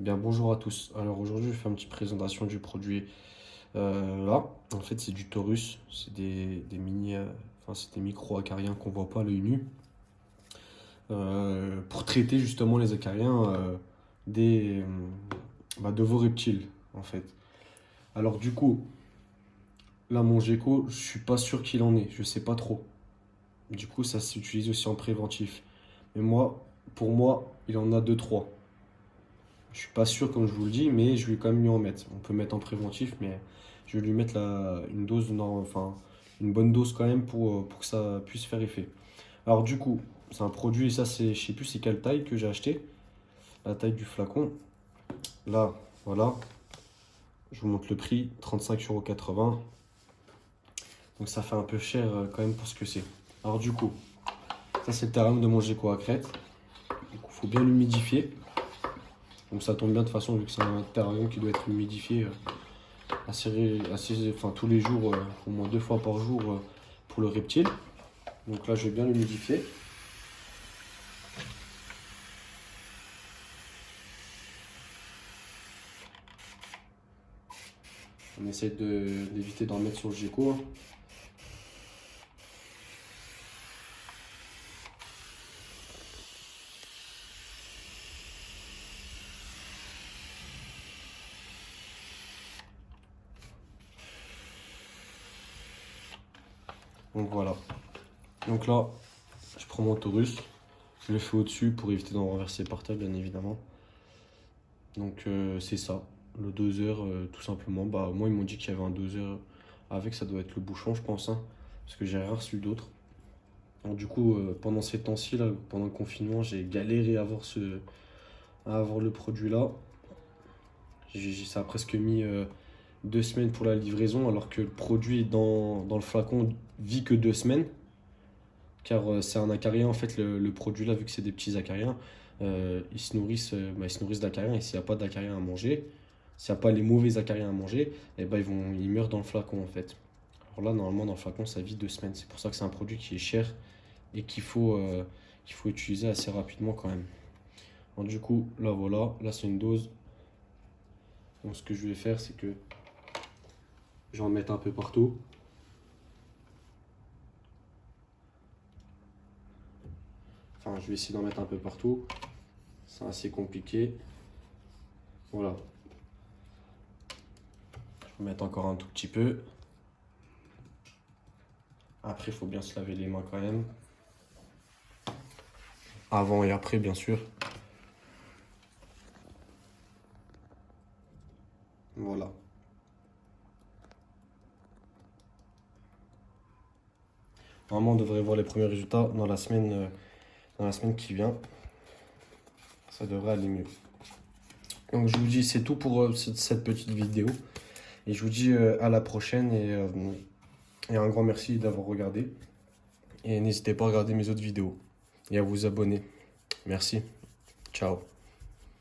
Bien, bonjour à tous. Alors aujourd'hui, je vais faire une petite présentation du produit. Là, en fait, c'est du Taurus. C'est des mini, enfin, c'est des micro-acariens qu'on voit pas à l'œil nu. Pour traiter justement les acariens des, de vos reptiles, en fait. Alors du coup, là, mon gecko, je suis pas sûr qu'il en ait. Je sais pas trop. Du coup, ça s'utilise aussi en préventif. Mais moi, pour moi, il en a deux trois. Je suis pas sûr, comme je vous le dis, mais je vais quand même lui en mettre. On peut mettre en préventif, mais je vais lui mettre une dose, non, enfin, une bonne dose quand même pour que ça puisse faire effet. Alors du coup, c'est un produit, ça c'est, je sais plus c'est quelle taille que j'ai acheté, la taille du flacon. Là, voilà, je vous montre le prix, 35,80 €. Donc ça fait un peu cher quand même pour ce que c'est. Alors du coup, ça c'est le terrarium de mon gecko à crête. Du coup, faut bien l'humidifier. Donc ça tombe bien de toute façon vu que c'est un terrarium qui doit être humidifié enfin, tous les jours, au moins 2 fois par jour pour le reptile. Donc là, je vais bien l'humidifier. On essaie d'éviter d'en mettre sur le gecko, hein. Donc voilà. Donc là, je prends mon Taurus, je le fais au-dessus pour éviter d'en renverser par terre, bien évidemment. Donc c'est ça, le doseur, tout simplement. Bah, moi, ils m'ont dit qu'il y avait un doseur avec, ça doit être le bouchon, je pense, hein, parce que j'ai rien reçu d'autre. Donc du coup, pendant ces temps-ci, là, pendant le confinement, j'ai galéré à avoir le produit là. Ça a presque mis 2 semaines pour la livraison, alors que le produit dans le flacon vit que 2 semaines. Car c'est un acarien, en fait, le produit là, vu que c'est des petits acariens, ils se nourrissent d'acariens. Et s'il n'y a pas d'acariens à manger, s'il n'y a pas les mauvais acariens à manger, et ben ils meurent dans le flacon en fait. Alors là, normalement, dans le flacon, ça vit 2 semaines. C'est pour ça que c'est un produit qui est cher et qu'il faut utiliser assez rapidement quand même. Alors, du coup, là voilà, là c'est une dose. Donc ce que je vais faire, c'est que je vais en mettre un peu partout. Enfin, je vais essayer d'en mettre un peu partout. C'est assez compliqué. Voilà. Je vais mettre encore un tout petit peu. Après, il faut bien se laver les mains quand même. Avant et après, bien sûr. Voilà. Normalement, on devrait voir les premiers résultats dans la semaine qui vient. Ça devrait aller mieux. Donc, je vous dis, c'est tout pour cette petite vidéo. Et je vous dis à la prochaine et un grand merci d'avoir regardé. Et n'hésitez pas à regarder mes autres vidéos et à vous abonner. Merci. Ciao.